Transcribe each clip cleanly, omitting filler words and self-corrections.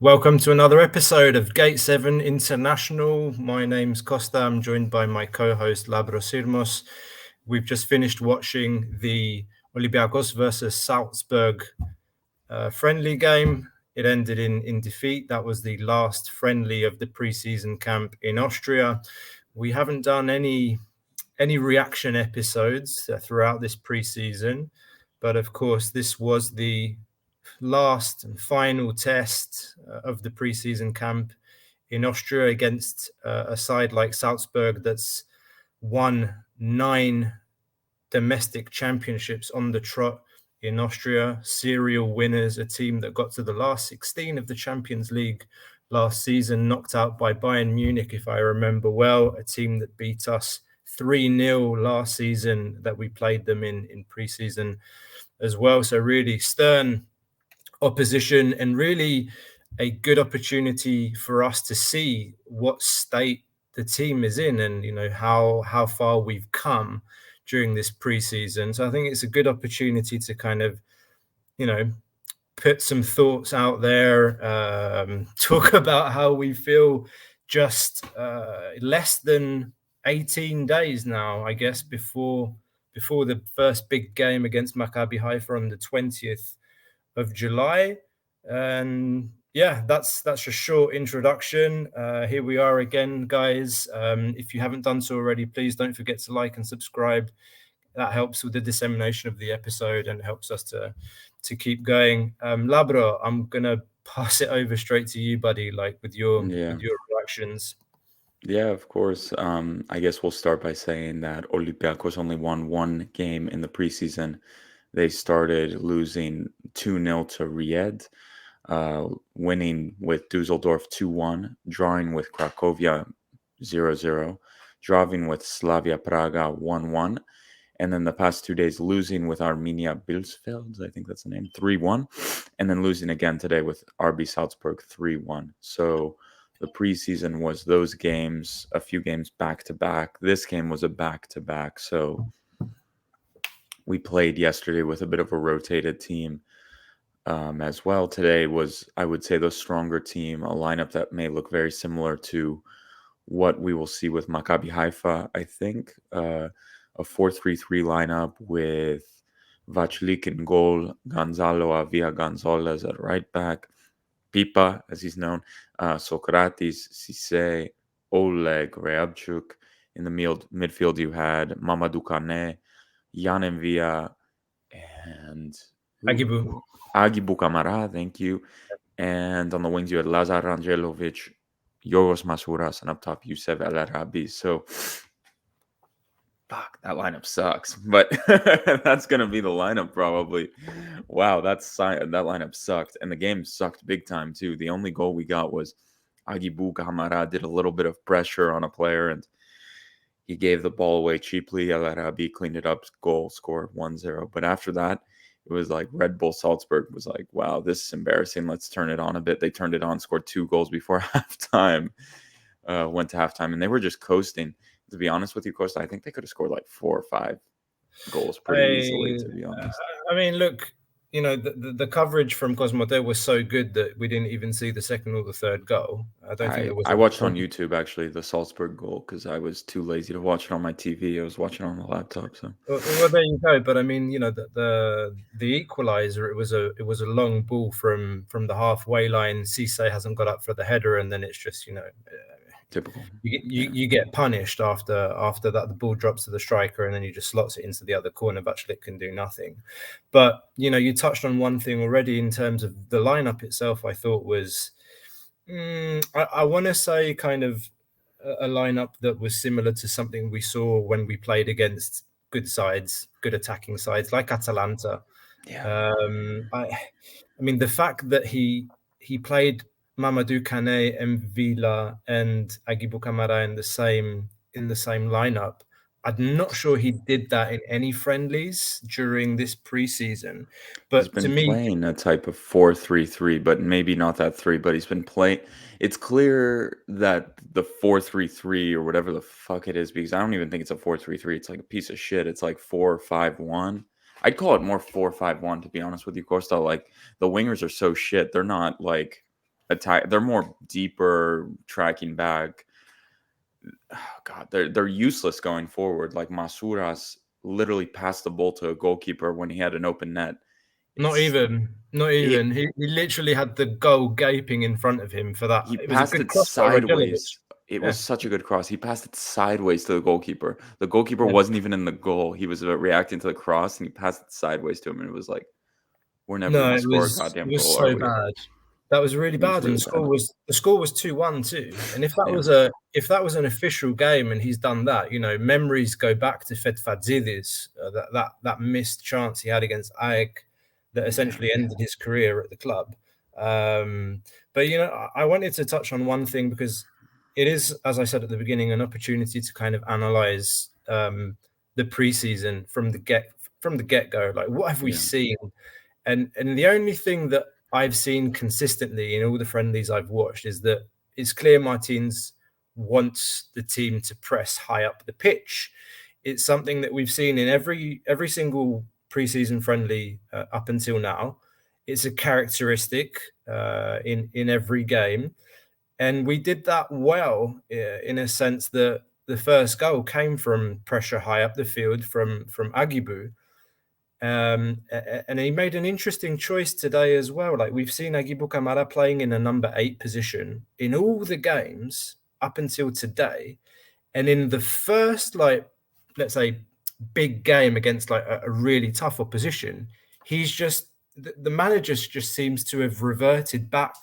Welcome to another episode of Gate 7 International. My name's Costa. I'm joined by my co-host Labro Sirmos. We've just finished watching the Olympiacos versus Salzburg friendly game. It ended in defeat. That was the last friendly of the preseason camp in Austria. We haven't done any reaction episodes throughout this preseason, but of course this was the last and final test of the preseason camp in Austria against a side like Salzburg that's won 9 domestic championships on the trot in Austria, serial winners, a team that got to the last 16 of the Champions League last season, knocked out by Bayern Munich, if I remember well, a team that beat us 3-0 last season that we played them in preseason as well. So really stern opposition and really a good opportunity for us to see what state the team is in and how far we've come during this preseason. So I think it's a good opportunity to kind of put some thoughts out there, talk about how we feel just less than 18 days now, I guess, before the first big game against Maccabi Haifa on the 20th of July. And yeah, that's a short introduction. Here we are again, guys. If you haven't done so already, please don't forget to like and subscribe. That helps with the dissemination of the episode and helps us to keep going. Labro, I'm gonna pass it over straight to you, buddy, like with your reactions. Yeah, of course. I guess we'll start by saying that Olympiacos only won one game in the preseason. They started losing 2-0 to Ried, winning with Dusseldorf 2-1, drawing with Cracovia 0-0, drawing with Slavia Praga 1-1, and then the past 2 days losing with Arminia Bielefeld, I think that's the name, 3-1, and then losing again today with RB Salzburg 3-1. So the preseason was those games, a few games back to back. This game was a back to back. So we played yesterday with a bit of a rotated team as well. Today was, I would say, the stronger team, a lineup that may look very similar to what we will see with Maccabi Haifa, I think. A 4-3-3 lineup with Vachlik in goal, Gonzalo Avia Gonzalez at right back, Pipa, as he's known, Socrates, Cisse, Oleg, Reabchuk. In the midfield, you had Mamadou Kane, Jan Envia, and Agibu. Agibu Kamara, thank you. And on the wings, you had Lazar Rangelovic, Yorgos Masouras, and up top, Youssef El Arabi. So, fuck, that lineup sucks. But that's going to be the lineup probably. Wow, that lineup sucked. And the game sucked big time, too. The only goal we got was Agibu Kamara did a little bit of pressure on a player, and he gave the ball away cheaply. El Arabi cleaned it up, goal, scored 1-0. But after that, it was like Red Bull Salzburg was like, wow, this is embarrassing. Let's turn it on a bit. They turned it on, scored 2 goals before halftime, went to halftime, and they were just coasting. To be honest with you, Costa, I think they could have scored like 4 or 5 goals pretty easily, to be honest. I mean, look, the coverage from Cosmote was so good that we didn't even see the second or the third goal. I don't think there was. I watched on YouTube actually the Salzburg goal because I was too lazy to watch it on my TV. I was watching it on the laptop. So well, there you go. But I mean, the equalizer. It was a long ball from the halfway line. Cisse hasn't got up for the header, and then it's just typical. You get punished after that. The ball drops to the striker, and then you just slots it into the other corner. Vachlik can do nothing. But you touched on one thing already in terms of the lineup itself. I thought was, I want to say, kind of a lineup that was similar to something we saw when we played against good sides, good attacking sides like Atalanta. Yeah. I mean, the fact that he played Mamadou Kane, Mvila, and Agibu Kamara in the same lineup. I'm not sure he did that in any friendlies during this preseason. But he's been to me, playing a type of 4-3-3, but maybe not that 3. But he's been playing. It's clear that the 4-3-3 or whatever the fuck it is, because I don't even think it's a 4-3-3. It's like a piece of shit. It's like 4-5-1. I'd call it more 4-5-1, to be honest with you, Costa. Like, the wingers are so shit. They're not like attack. They're more deeper, tracking back. Oh, God, they're useless going forward. Like Masuras literally passed the ball to a goalkeeper when he had an open net. Not It's even. He literally had the goal gaping in front of him for that. He It was a passed good it cross by Rajelovic. sideways. It Yeah. was such a good cross. He passed it sideways to the goalkeeper. The goalkeeper Yeah. wasn't even in the goal. He was reacting to the cross, and he passed it sideways to him. And it was like, we're never No, going to it score a was goddamn goal, are so we? bad. That was really It was bad, and really bad. the score was 2-1 too. And if Yeah. that was an official game and he's done that, you know, memories go back to Fetfadzidis, that missed chance he had against AEK that essentially ended his career at the club. But you know, I wanted to touch on one thing because it is, as I said at the beginning, an opportunity to kind of analyze the preseason from the get go. Like, what have we seen? And the only thing that I've seen consistently in all the friendlies I've watched is that it's clear Martins wants the team to press high up the pitch. It's something that we've seen in every single preseason friendly up until now. It's a characteristic in every game, and we did that well in a sense that the first goal came from pressure high up the field from Agibu. And he made an interesting choice today as well. Like, we've seen Agibu Kamara playing in a number 8 position in all the games up until today. And in the first, like, let's say, big game against like a really tough opposition, he's just the manager just seems to have reverted back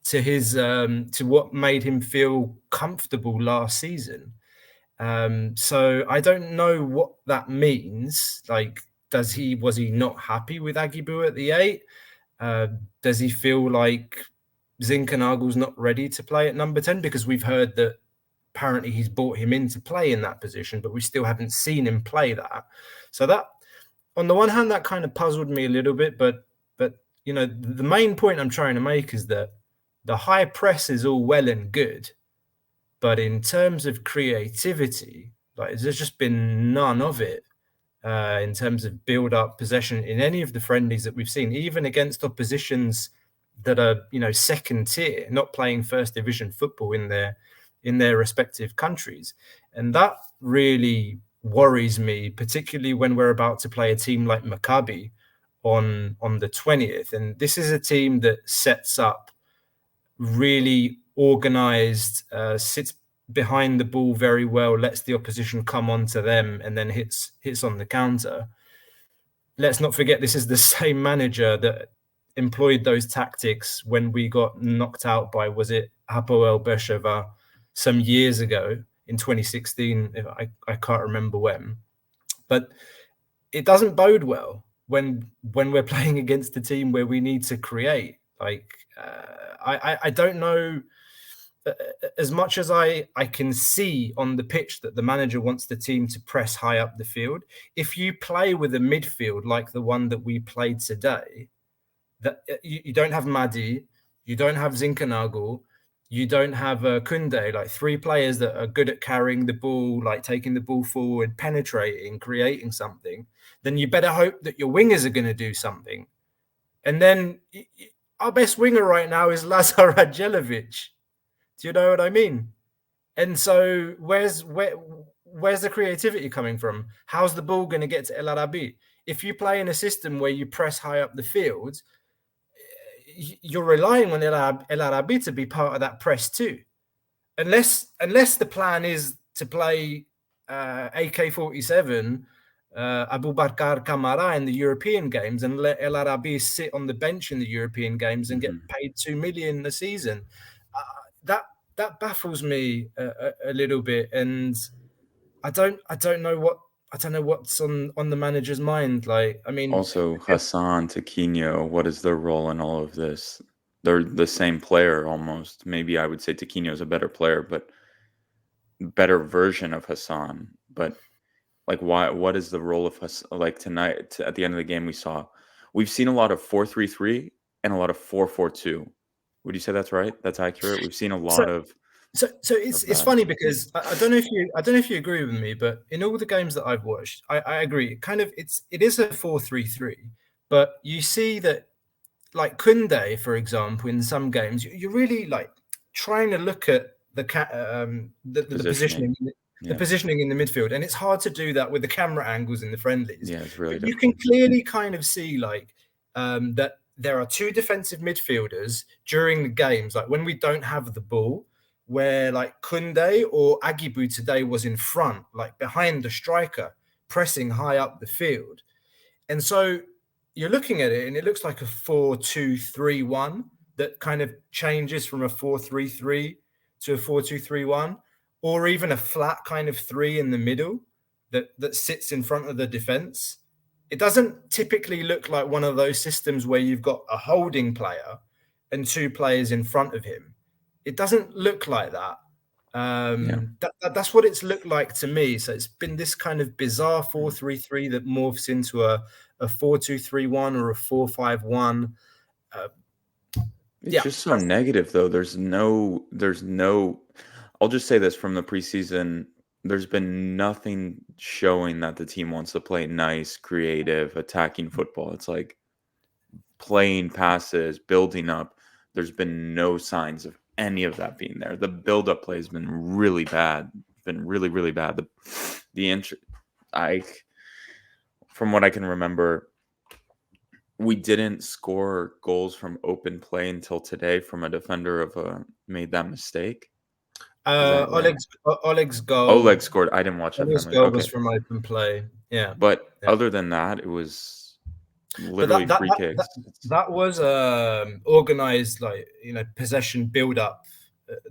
to his to what made him feel comfortable last season. So I don't know what that means. Like, was he not happy with Agibu at the 8? Does he feel like Zinkernagel's not ready to play at number 10? Because we've heard that apparently he's brought him in to play in that position, but we still haven't seen him play that. So that, on the one hand, that kind of puzzled me a little bit, but you know, the main point I'm trying to make is that the high press is all well and good, but in terms of creativity, like, there's just been none of it in terms of build-up possession in any of the friendlies that we've seen, even against oppositions that are, you know, second tier, not playing first division football in their respective countries. And that really worries me, particularly when we're about to play a team like Maccabi on the 20th. And this is a team that sets up really organized, sits behind the ball very well, lets the opposition come onto them, and then hits on the counter. Let's not forget, this is the same manager that employed those tactics when we got knocked out by, was it Hapoel Beersheva some years ago in 2016? I can't remember when, but it doesn't bode well when we're playing against a team where we need to create. Like, I don't know. As much as I can see on the pitch that the manager wants the team to press high up the field, if you play with a midfield like the one that we played today, that you don't have Madi, you don't have Zinkernagel, you don't have Kunde, like 3 players that are good at carrying the ball, like taking the ball forward, penetrating, creating something, then you better hope that your wingers are going to do something. And then our best winger right now is Lazar Radjelovic. Do you know what I mean? And so where's the creativity coming from? How's the ball going to get to El Arabi? If you play in a system where you press high up the field, you're relying on El Arabi to be part of that press too. Unless the plan is to play AK-47 Abubakar Kamara in the European games and let El Arabi sit on the bench in the European games and get paid 2 million a season. That baffles me a little bit, and I don't know what's on the manager's mind. Like, I mean, Also, Hassan, Taquinho, what is their role in all of this? They're the same player almost. Maybe I would say Taquinho is a better player, but better version of Hassan. But like, what is the role of Hassan? Like, tonight, at the end of the game, we've seen a lot of 4-3-3 and a lot of 4-4-2. Would you say that's right? That's accurate? We've seen a lot of. So it's funny because I don't know if you agree with me, but in all the games that I've watched, I agree. It is a 4-3-3, but you see that like Koundé, for example, in some games, you're really like trying to look at the positioning, the positioning in the midfield, and it's hard to do that with the camera angles in the friendlies. Yeah, it's really but you difficult. can clearly kind of see like that there are two defensive midfielders during the games, like when we don't have the ball, where like Koundé or Aguibou today was in front, like behind the striker, pressing high up the field. And so you're looking at it and it looks like a 4-2-3-1 that kind of changes from a 4-3-3 to a 4-2-3-1, or even a flat kind of 3 in the middle that sits in front of the defense. It doesn't typically look like one of those systems where you've got a holding player and two players in front of him. It doesn't look like that. That's what it's looked like to me. So it's been this kind of bizarre 4-3-3 that morphs into a 4-2-3-1 or a 4-5-1. It's just so negative, though. There's no. I'll just say this from the preseason. There's been nothing showing that the team wants to play nice, creative, attacking football. It's like playing passes, building up. There's been no signs of any of that being there. The build-up play has been really bad. Been really, really bad. From what I can remember, we didn't score goals from open play until today from a defender made that mistake. Oleg's goal. Oleg scored. I didn't watch that. Oleg's goal was from open play. Yeah. But other than that, it was literally free kicks. That was organized, like, possession build up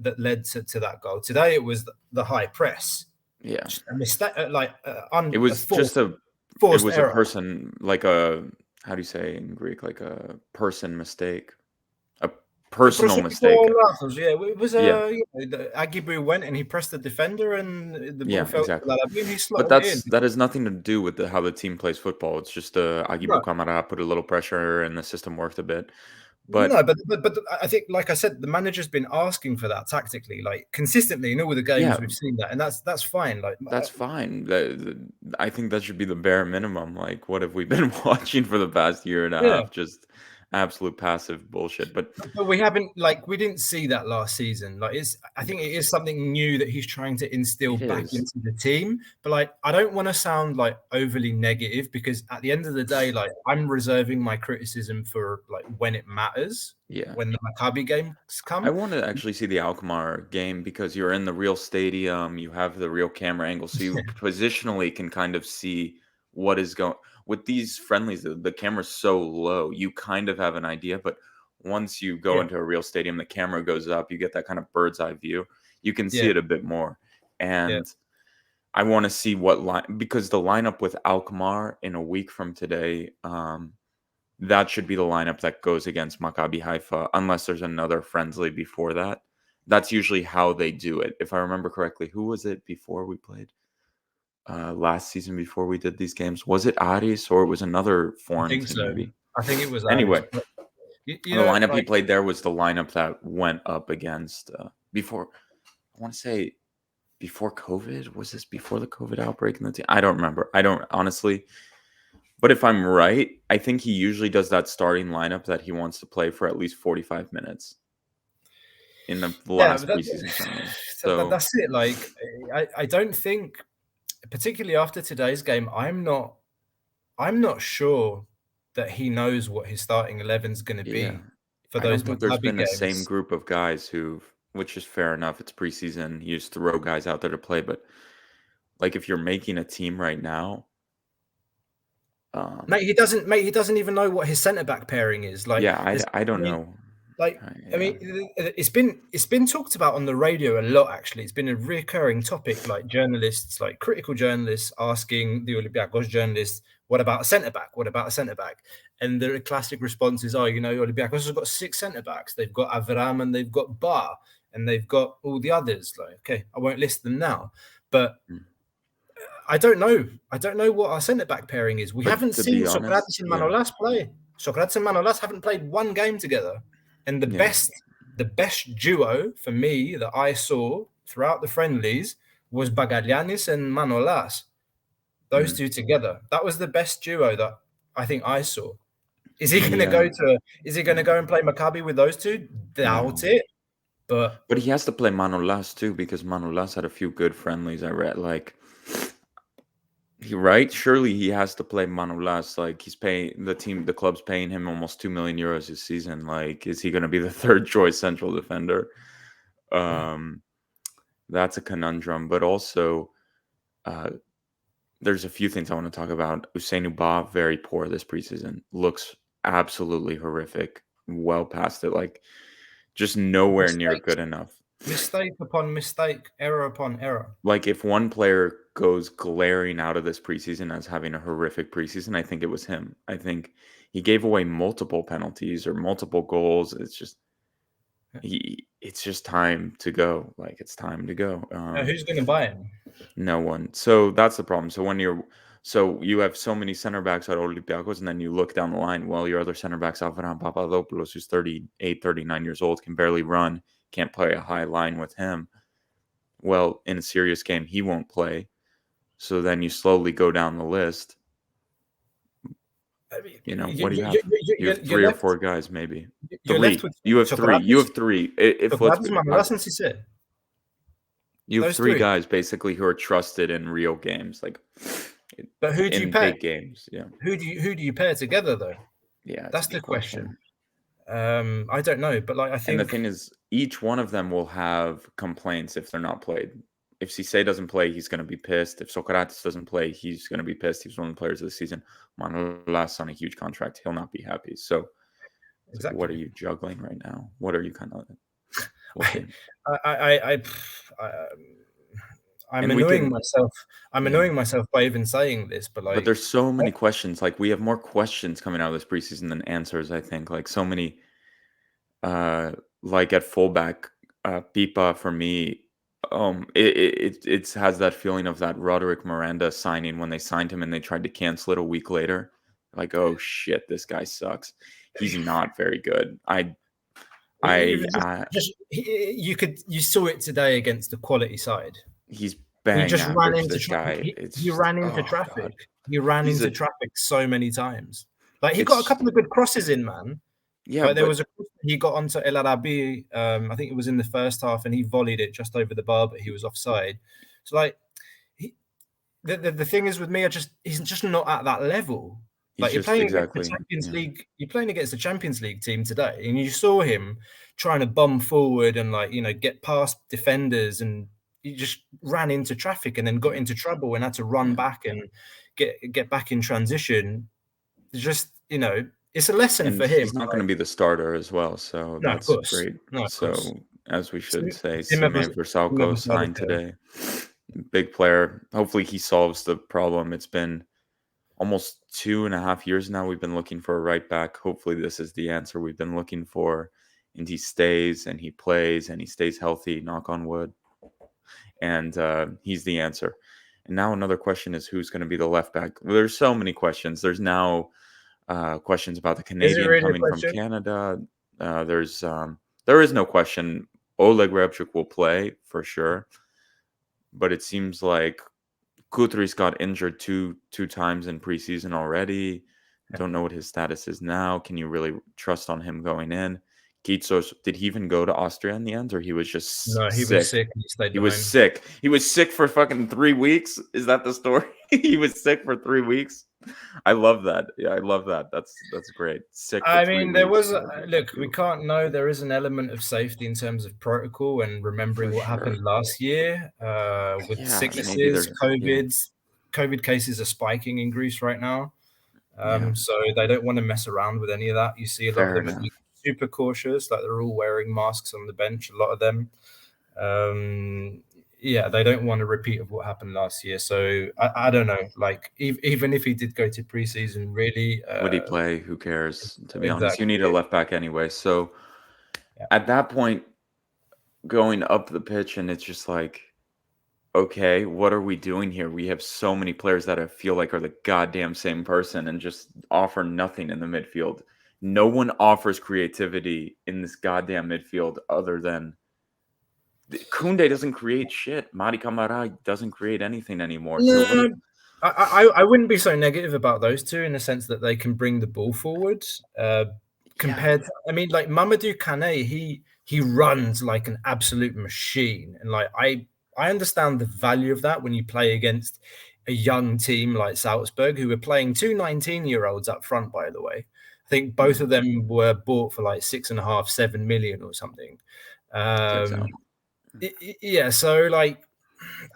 that led to that goal. Today it was the high press. Yeah. A mistake, it was just a person, like a, how do you say in Greek, like a person mistake. Personal mistake. Yeah, it was Aguibou went and he pressed the defender and the ball fell exactly. But that has nothing to do with how the team plays football. It's just Aguibou Camara put a little pressure and the system worked a bit. But I think, like I said, the manager's been asking for that tactically, like consistently in all the games we've seen that, and that's fine. Like that's fine. I think that should be the bare minimum. Like, what have we been watching for the past year and a half? Just absolute passive bullshit. But we haven't, like, we didn't see that last season. Like, I think it is something new that he's trying to instill back into the team. But like, I don't want to sound like overly negative, because at the end of the day, like, I'm reserving my criticism for like when it matters. Yeah. When the Maccabi games come. I want to actually see the Alkmaar game because you're in the real stadium, you have the real camera angle, so you positionally can kind of see what is going. With these friendlies, the camera's so low, you kind of have an idea. But once you go into a real stadium, the camera goes up, you get that kind of bird's eye view. You can see it a bit more. And I want to see because the lineup with Alkmaar in a week from today, that should be the lineup that goes against Maccabi Haifa, unless there's another friendly before that. That's usually how they do it. If I remember correctly, who was it before we played? Last season before we did these games, was it Aris or it was another foreign team? So. Maybe I think it was anyway. Aris, the lineup he played there was the lineup that went up against before. I want to say before COVID. Was this before the COVID outbreak in the team? I don't remember. I don't honestly. But if I'm right, I think he usually does that starting lineup that he wants to play for at least 45 minutes in the last preseason tournament. So that's it. Like, I don't think, particularly after today's game, I'm not sure that he knows what his starting 11 is going to be for those. I don't think there's been the same group of guys which is fair enough. It's preseason. You just throw guys out there to play. But like, if you're making a team right now, mate, he doesn't even know what his centre back pairing is. Like, I don't know. Like, I mean, it's been talked about on the radio a lot, actually. It's been a recurring topic, like journalists, like critical journalists asking the Olympiacos journalists, what about a centre-back? What about a centre-back? And the classic responses are, Olympiacos has got 6 centre-backs. They've got Avram and they've got Bar and they've got all the others. Like, okay, I won't list them now. But I don't know. I don't know what our centre-back pairing is. We haven't seen Socrates and Manolas play. Socrates and Manolas haven't played one game together. And the best duo for me that I saw throughout the friendlies was Bagalianis and Manolas. Those two together. That was the best duo that I think I saw. Is he going to go to? Is he going to go and play Maccabi with those two? Doubt it. But he has to play Manolas too, because Manolas had a few good friendlies. I read surely he has to play Manolas. Like, he's paying the club's paying him almost €2 million this season. Like, is he going to be the third choice central defender? That's a conundrum. But also, there's a few things I want to talk about. Usain Uba, very poor this preseason. Looks absolutely horrific. Well past it. Like, just nowhere near good enough. Mistake upon mistake, error upon error. Like, if one player goes glaring out of this preseason as having a horrific preseason, I think it was him. I think he gave away multiple penalties or multiple goals. It's just time to go. Like, it's time to go. Who's going to buy him? No one. So that's the problem. So you have so many center backs at Olympiacos, and then you look down the line. Well, your other center backs, Avram Papadopoulos, who's 38, 39 years old, can barely run, can't play a high line with him. Well, in a serious game, he won't play. So then you slowly go down the list. What do you have? You have three or four guys, maybe. You have three. You have three. You have three guys basically who are trusted in real games, like. But who do you pair? Big games, yeah. Who do you pair together though? Yeah, that's the question. I don't know, but I think. And the thing is, each one of them will have complaints if they're not played. If Cisse doesn't play, he's going to be pissed. If Socrates doesn't play, he's going to be pissed. He's one of the players of the season. Manolas on a huge contract, he'll not be happy. So, exactly. What are you juggling right now? What are you kind of? I'm annoying myself. I'm annoying myself by even saying this, but there's so many questions. Like, we have more questions coming out of this preseason than answers. I think, like, so many. Like at fullback, Pipa for me, it has that feeling of that Roderick Miranda signing when they signed him and they tried to cancel it a week later. Like, oh shit, this guy sucks. He's not very good. You saw it today against the quality side. He's bang. He just ran into this guy. He ran into traffic. God. He ran into traffic so many times. Like, he got a couple of good crosses in, man. Yeah, like, there was he got onto El Arabi. I think it was in the first half, and he volleyed it just over the bar, but he was offside. So, like, the thing is with me, he's just not at that level. Like, you're playing against the Champions League. You're playing against the Champions League team today, and you saw him trying to bomb forward and, like, get past defenders, and he just ran into traffic and then got into trouble and had to run back and get back in transition. Just, it's a lesson for him. He's not going to be the starter as well, so that's great. So, as we should say, Sime Versalco signed today. Big player. Hopefully he solves the problem. It's been almost 2.5 years now we've been looking for a right back. Hopefully this is the answer we've been looking for. And he stays and he plays and he stays healthy, knock on wood. And he's the answer. And now another question is, who's going to be the left back? Well, there's so many questions. There's now questions about the Canadian coming from Canada. There is no question. Oleg Rebchuk will play for sure. But it seems like Kutris got injured two times in preseason already. Don't know what his status is now. Can you really trust on him going in? Kitsos, did he even go to Austria in the end, or he was just sick? No, he was sick. He was sick. He was sick for fucking 3 weeks. Is that the story? He was sick for 3 weeks. I love that. Yeah, I love that. That's great. Sick. I mean, there was look. We can't know. There is an element of safety in terms of protocol and remembering what happened last year with sicknesses, COVID cases are spiking in Greece right now. So they don't want to mess around with any of that. You see a lot of them super cautious, like they're all wearing masks on the bench, a lot of them. They don't want a repeat of what happened last year. So I don't know, like even if he did go to preseason, really would he play? Who cares? To be honest, you need a left back anyway. So at that point, going up the pitch, and it's just like, okay, what are we doing here? We have so many players that I feel like are the goddamn same person and just offer nothing in the midfield. No one offers creativity in this goddamn midfield other than Koundé doesn't create shit. Madi Camara doesn't create anything anymore. No, I wouldn't be so negative about those two in the sense that they can bring the ball forward. Compared, I mean, like Mamadou Kane, he runs like an absolute machine, and like I understand the value of that when you play against a young team like Salzburg, who were playing two 19-year-olds up front. By the way, I think both of them were bought for like 6.5, 7 million or something. Checks out. Yeah, so like,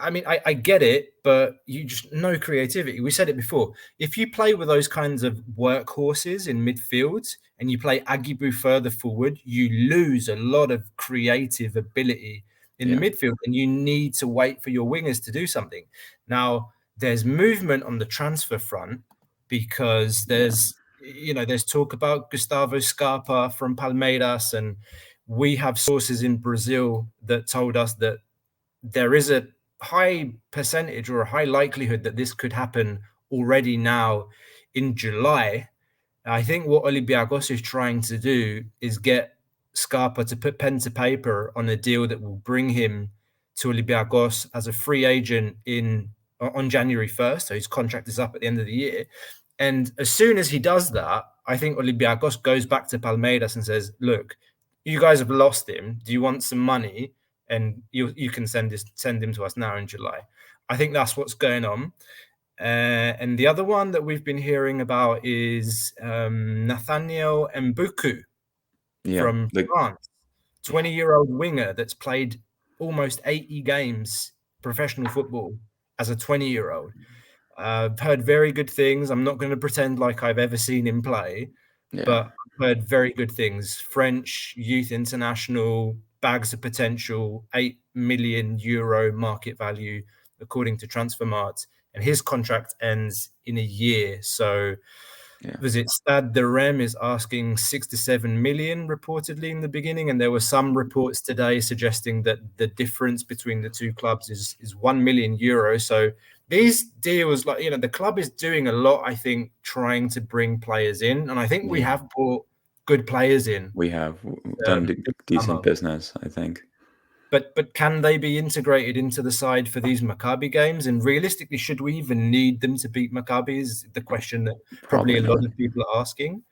I mean, I get it, but you just no creativity. We said it before. If you play with those kinds of workhorses in midfield and you play Agibu further forward, you lose a lot of creative ability in the midfield, and you need to wait for your wingers to do something. Now, there's movement on the transfer front because there's talk about Gustavo Scarpa from Palmeiras, and we have sources in Brazil that told us that there is a high percentage or a high likelihood that this could happen already now in July. I think what Olympiacos is trying to do is get Scarpa to put pen to paper on a deal that will bring him to Olympiacos as a free agent on January 1st. So his contract is up at the end of the year. And as soon as he does that, I think Olympiacos goes back to Palmeiras and says, look, you guys have lost him. Do you want some money? And you can send him to us now in July. I think that's what's going on. And the other one that we've been hearing about is Nathaniel Mbuku from France, 20-year-old winger that's played almost 80 games professional football as a 20-year-old. I've heard very good things. I'm not going to pretend like I've ever seen him play, but I've heard very good things. French youth international, bags of potential, 8 million euro market value, according to Transfermarkt. And his contract ends in a year. So was it Stade de Reims is asking 6 to 7 million reportedly in the beginning, and there were some reports today suggesting that the difference between the two clubs is 1 million euros. So these deals, like, the club is doing a lot, I think, trying to bring players in, and I think we have brought good players in. We have done decent business, I think. But can they be integrated into the side for these Maccabi games? And realistically, should we even need them to beat Maccabi is the question that probably a lot of people are asking.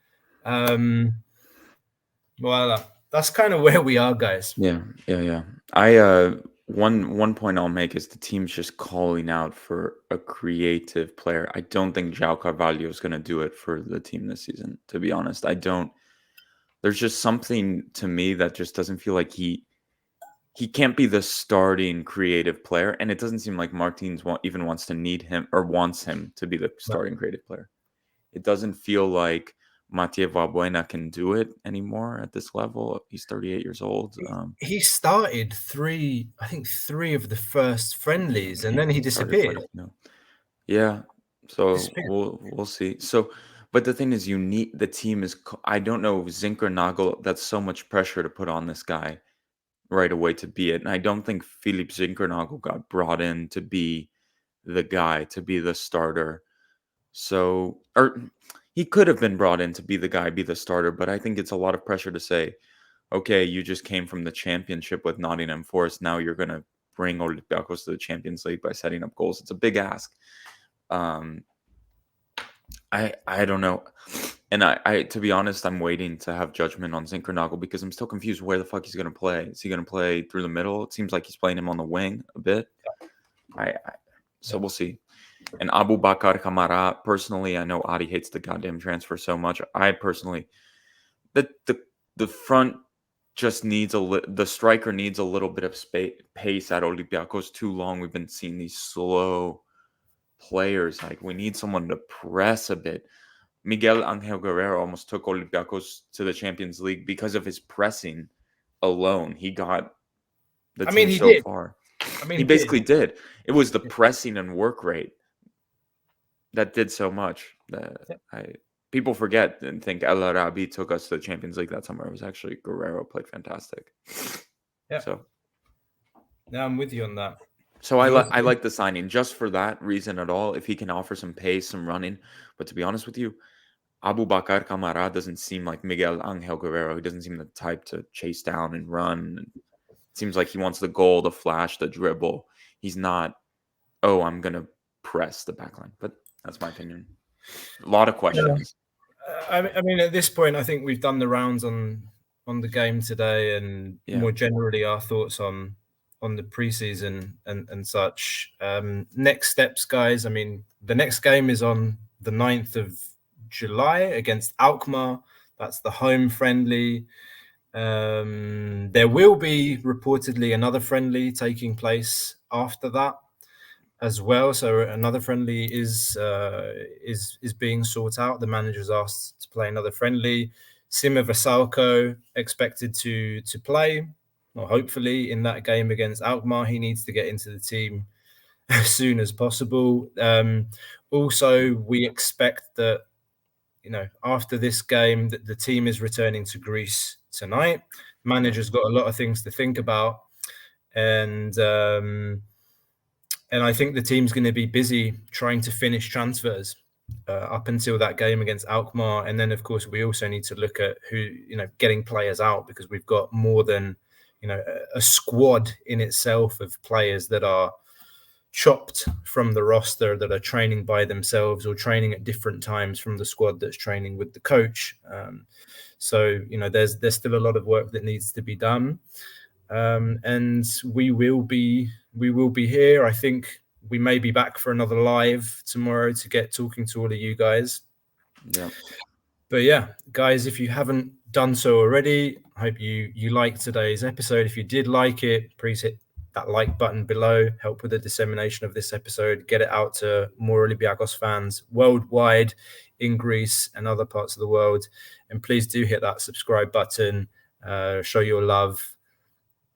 Well, that's kind of where we are, guys. Yeah. One point I'll make is the team's just calling out for a creative player. I don't think João Carvalho is going to do it for the team this season, to be honest. I don't. There's just something to me that just doesn't feel like he can't be the starting creative player, and it doesn't seem like Martins even wants to need him or wants him to be the starting creative player. It doesn't feel like Mathieu Valbuena can do it anymore at this level. He's 38 years old. He started three of the first friendlies, and then he disappeared. Yeah, so we'll see. So, but the thing is, the team is. I don't know, Zinkernagel. That's so much pressure to put on this guy right away to be it. And I don't think Philipp Zinkernagel got brought in to be the guy, to be the starter. So, or he could have been brought in to be the guy, be the starter, but I think it's a lot of pressure to say, okay, you just came from the championship with Nottingham Forest. Now you're going to bring Olympiacos to the Champions League by setting up goals. It's a big ask. I don't know. And I to be honest, I'm waiting to have judgment on Zinkernagel because I'm still confused where the fuck he's going to play. Is he going to play through the middle? It seems like he's playing him on the wing a bit. So we'll see. And Aboubakar Kamara, personally, I know Adi hates the goddamn transfer so much. I personally, the front just needs the striker needs a little bit of pace at Olympiacos. Too long we've been seeing these slow players. Like, we need someone to press a bit. Miguel Angel Guerrero almost took Olympiacos to the Champions League because of his pressing alone. He got the team far. He basically did. It was the pressing and work rate that did so much. People forget and think El Arabi took us to the Champions League that summer. It was actually Guerrero played fantastic. Yeah. So, yeah, I'm with you on that. So I like the signing just for that reason at all. If he can offer some pace, some running, but to be honest with you, Aboubakar Kamara doesn't seem like Miguel Angel Guerrero. He doesn't seem the type to chase down and run. It seems like he wants the goal, the flash, the dribble. He's not, I'm going to press the backline. But that's my opinion. A lot of questions. I mean, at this point, I think we've done the rounds on the game today, and more generally our thoughts on the preseason and such. Next steps, guys. I mean, the next game is on the 9th of July against Alkmaar. That's the home friendly. There will be reportedly another friendly taking place after that as well. So another friendly is being sought out. The manager's asked to play another friendly. Sima Vasalko expected to play, or hopefully in that game against Alkmaar. He needs to get into the team as soon as possible. Also, we expect that, after this game, that the team is returning to Greece tonight. Manager's got a lot of things to think about, and I think the team's going to be busy trying to finish transfers up until that game against Alkmaar. And then, of course, we also need to look at getting players out, because we've got more than, a squad in itself of players that are chopped from the roster, that are training by themselves or training at different times from the squad that's training with the coach. So, there's still a lot of work that needs to be done. And we will be here. I think we may be back for another live tomorrow to get talking to all of you guys. Yeah. But yeah, guys, if you haven't done so already, I hope you liked today's episode. If you did like it, please hit that like button below. Help with the dissemination of this episode. Get it out to more Olympiacos fans worldwide, in Greece and other parts of the world. And please do hit that subscribe button. Show your love.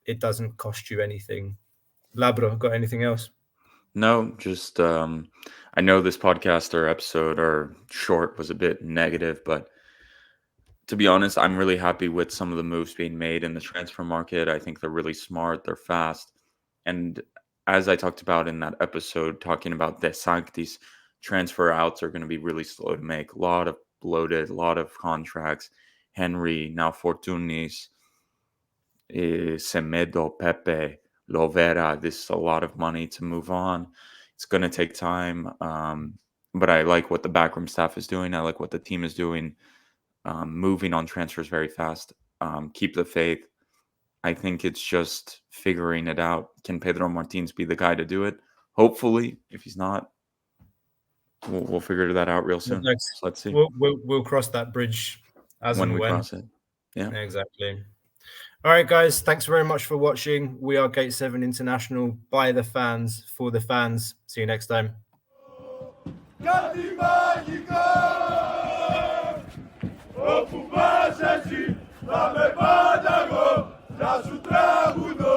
It doesn't cost you anything. Labro, got anything else? No, just I know this podcast or episode or short was a bit negative, but to be honest, I'm really happy with some of the moves being made in the transfer market. I think they're really smart, they're fast. And as I talked about in that episode, talking about De Sanctis, transfer outs are going to be really slow to make. A lot of bloated, a lot of contracts. Henry, now Fortunis, Semedo, Pepe, Lovera. This is a lot of money to move on. It's going to take time. But I like what the backroom staff is doing. I like what the team is doing. Moving on transfers very fast. Keep the faith. I think it's just figuring it out. Can Pedro Martins be the guy to do it? Hopefully. If he's not, we'll figure that out real soon. So let's see. We'll cross that bridge when we cross it. Yeah, exactly. All right, guys. Thanks very much for watching. We are Gate 7 International, by the fans, for the fans. See you next time. Όπου πας εσύ θα με πάντα εγώ να σου τραγουδώ.